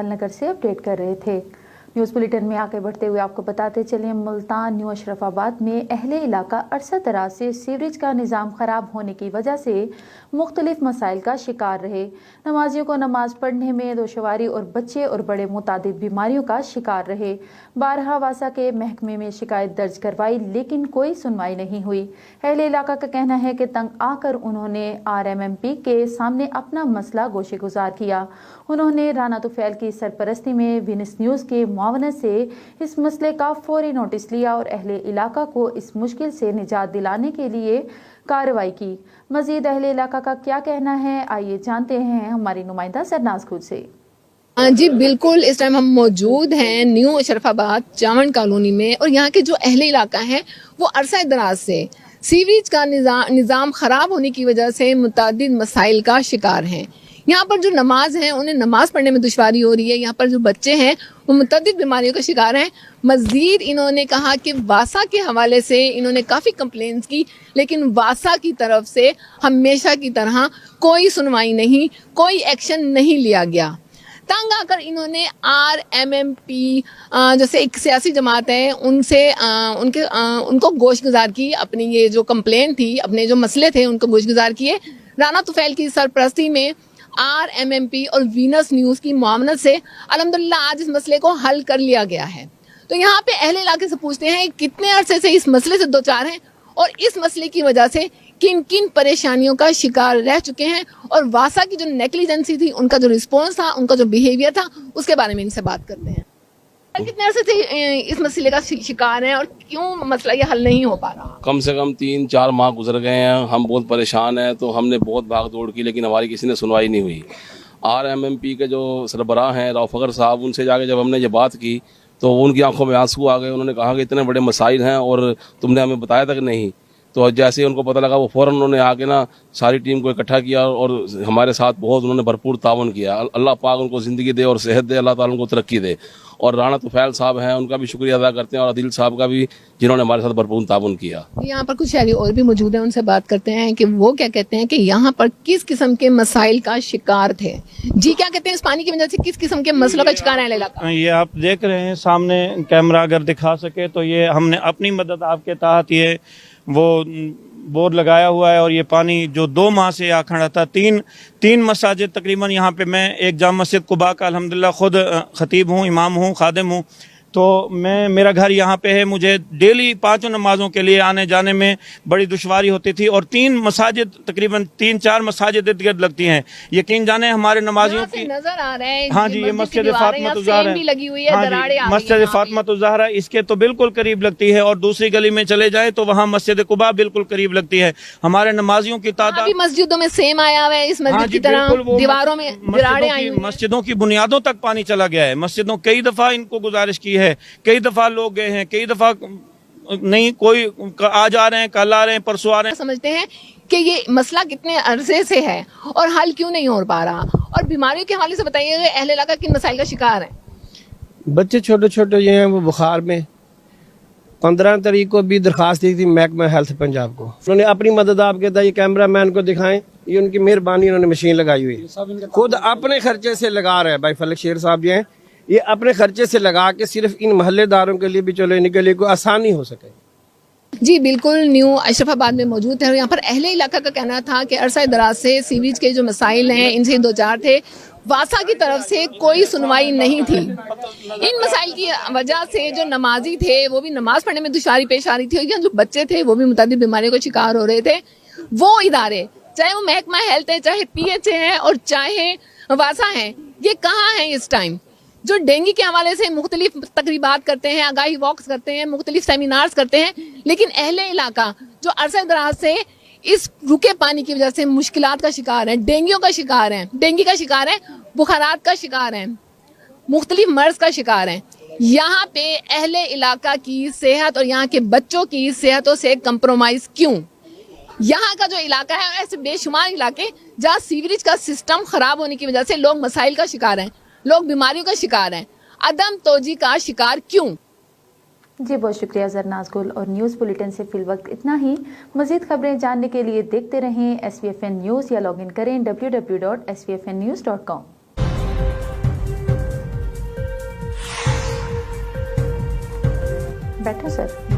Novel नगर से update कर रहे थे। न्यूज़ बुलेटिन में आगे बढ़ते हुए आपको बताते चले, मुल्तान न्यू अशरफाबाद में अहले इलाका अरसा दराज से सीवरेज का निज़ाम ख़राब होने की वजह से मुख्तलिफ मसाइल का शिकार रहे। नमाजियों को नमाज पढ़ने में दुश्वारी और बच्चे और बड़े मुतादिद बीमारियों का शिकार रहे। बारहा वासा के महकमे में शिकायत दर्ज करवाई लेकिन कोई सुनवाई नहीं हुई। अहले इलाका का कहना है कि तंग आकर उन्होंने RMMP के सामने अपना मसला गोशे गुजार किया। उन्होंने राना तुफैल की सरपरस्ती में विनिस न्यूज़ के मुआवनत से इस मसले का फौरी नोटिस लिया और अहले इलाका को इस मुश्किल से निजात दिलाने के लिए कार्रवाई की। मजीद अहले इलाका का क्या कहना है, आइए जानते हैं हमारी नुमाइंदा सरनाज खुद से। जी बिल्कुल, इस टाइम हम मौजूद हैं न्यू अशरफाबाद चावंड कॉलोनी में और यहाँ के जो अहले इलाका है वो अरसा दराज से सीवरेज का निज़ाम ख़राब होने की वजह से मुतादिद मसाइल का शिकार हैं। यहाँ पर जो नमाज हैं उन्हें नमाज पढ़ने में दुश्वारी हो रही है। यहाँ पर जो बच्चे हैं वो मुतअद्दिद बीमारियों का शिकार हैं। मज़ीद इन्होंने कहा कि वासा के हवाले से इन्होंने काफ़ी कंप्लेंट्स की लेकिन वासा की तरफ से हमेशा की तरह कोई सुनवाई नहीं, कोई एक्शन नहीं लिया गया। तंग आकर इन्होंने RMMP जैसे एक सियासी जमात है उनसे उनको गोशगुजार की, अपनी ये जो कंप्लेंट थी, अपने जो मसले थे उनको गोशगुजार किए। राना तुफैल की सरपरस्ती में RMMP और वीनस न्यूज़ की मुआवनत से अल्हम्दुलिल्लाह आज इस मसले को हल कर लिया गया है। तो यहाँ पे अहले इलाके से पूछते हैं कितने अरसे से इस मसले से दो चार हैं और इस मसले की वजह से किन किन परेशानियों का शिकार रह चुके हैं और वासा की जो नेग्लिजेंसी थी, उनका जो रिस्पॉन्स था, उनका जो बिहेवियर था, उसके बारे में इनसे बात करते हैं। कितने अरसे से इस मसले का शिकार है और क्यों मसला ये हल नहीं हो पा रहा? कम से कम 3-4 माह गुजर गए हैं, हम बहुत परेशान हैं। तो हमने बहुत भाग दौड़ की लेकिन हमारी किसी ने सुनवाई नहीं हुई। RMMP के जो सरबराह हैं रऊफ अगर साहब, उनसे जाके जब हमने ये बात की तो उनकी आंखों में आंसू आ गए। उन्होंने कहा कि इतने बड़े मसाइल हैं और तुमने हमें बताया तक नहीं। तो जैसे ही उनको पता लगा वो फ़ौरन उन्होंने आके ना सारी टीम को इकट्ठा किया और हमारे साथ बहुत उन्होंने भरपूर तावन किया। अल्लाह पाक उनको ज़िंदगी दे और सेहत दे, अल्लाह ताला उनको तरक्की दे। और राना तुफैल साहब हैं, उनका भी शुक्रिया अदा करते हैं और आदिल साहब का भी, जिन्होंने हमारे साथ भरपूर तावन किया। यहाँ पर कुछ शहरी और भी मौजूद हैं, उनसे बात करते हैं कि वो क्या कहते हैं कि यहाँ पर किस किस्म के मसाइल का शिकार थे। जी क्या कहते हैं, इस पानी की वजह से किस किस्म के मसलों का शिकार है इलाका? ये आप देख रहे हैं सामने, कैमरा अगर दिखा सके तो ये हमने अपनी मदद आपके तहत ये वो बोर लगाया हुआ है और ये पानी जो 2 माह से यहाँ खड़ा था, तीन मसाजिद तकरीबन, यहाँ पे मैं एक जाम मस्जिद कुबा का अल्हम्दुलिल्लाह खुद खतीब हूँ, इमाम हूँ, खादिम हूँ। तो मेरा घर यहाँ पे है, मुझे डेली 5 नमाजों के लिए आने जाने में बड़ी दुश्वारी होती थी और 3 मसाजिद तकरीबन 3-4 मसाजिद इर्द गिर्द लगती हैं। यकीन जाने हमारे नमाजियों की नजर आ रहा है। हाँ जी, ये मस्जिद फातिमा ज़हरा है, मस्जिद फातिमा ज़हरा इसके तो बिल्कुल करीब लगती है और दूसरी गली में चले जाए तो वहाँ मस्जिद कुबा बिल्कुल करीब लगती है। हमारे नमाजियों की तादाद मस्जिदों में सेम आया हुआ है, इस मस्जिद की तरह दीवारों में दरारें आई हुई हैं। मस्जिदों की बुनियादों तक पानी चला गया है। मस्जिदों कई दफा इनको गुजारिश की है, कई दफा लोग गए हैं, कई दफा नहीं, कोई आज आ रहे हैं, कल आ रहे हैं, परसों आ रहे हैं। समझते हैं कि ये मसला कितने अरसे से है और हल क्यों नहीं हो पा रहा। और बीमारियों के हवाले से बताइए, अहले इलाका किन मसाइल का शिकार है? बच्चे छोटे छोटे जो हैं वो बुखार में, 15 तारीख को भी दरखास्त दी थी महकमा हेल्थ पंजाब को। उन्होंने अपनी मदद आपके था, ये कैमरा मैन को दिखाएं, ये उनकी मेहरबानी, उन्होंने मशीन लगाई हुई है, खुद अपने खर्चे से लगा रहे हैं। भाई फलक शेर साहब जो हैं ये अपने खर्चे से लगा के सिर्फ इन महल्लेदारों के लिए भी चलो इनके लिए कोई आसानी हो सके। जी बिल्कुल, न्यू अशरफाबाद में मौजूद है और यहाँ पर अहले इलाका का कहना था कि अरसा दराज से सीवरेज के जो मसाइल हैं इनसे 2-4 थे, वासा की तरफ से कोई सुनवाई नहीं थी। इन मसाइल की वजह से जो नमाजी थे वो भी नमाज पढ़ने में दुश्वारी पेश आ रही थी और जो बच्चे थे वो भी मुतादिद बीमारियों का शिकार हो रहे थे। वो इदारे, चाहे वो महकमा हेल्थ है, चाहे PHA है और चाहे वासा है, ये कहाँ है इस टाइम? जो डेंगू के हवाले से मुख्तलिफ तकरीबात करते हैं, आगाही वॉक्स करते हैं, मुख्तलिफ सेमिनार्स करते हैं, लेकिन अहले इलाका जो अरसा दराज से इस रुके पानी की वजह से मुश्किलात का शिकार है, डेंगू का शिकार है, बुखारात का शिकार है, मुख्तलिफ मर्ज का शिकार है। यहाँ पे अहले इलाका की सेहत और यहाँ के बच्चों की सेहतों से कंप्रोमाइज क्यों? यहाँ का जो इलाका है, ऐसे बेशुमार इलाके जहाँ सीवरेज का सिस्टम खराब होने की वजह से लोग मसाइल का शिकार हैं, लोग बीमारियों का शिकार हैं, अदम तोजी का शिकार क्यों? जी बहुत शुक्रिया जरनाज गुल। और न्यूज़ बुलेटिन से फिल वक्त इतना ही। मज़ीद खबरें जानने के लिए देखते रहें SVFN न्यूज़ या लॉगिन करें www.svfnnews.com। बैठो सर।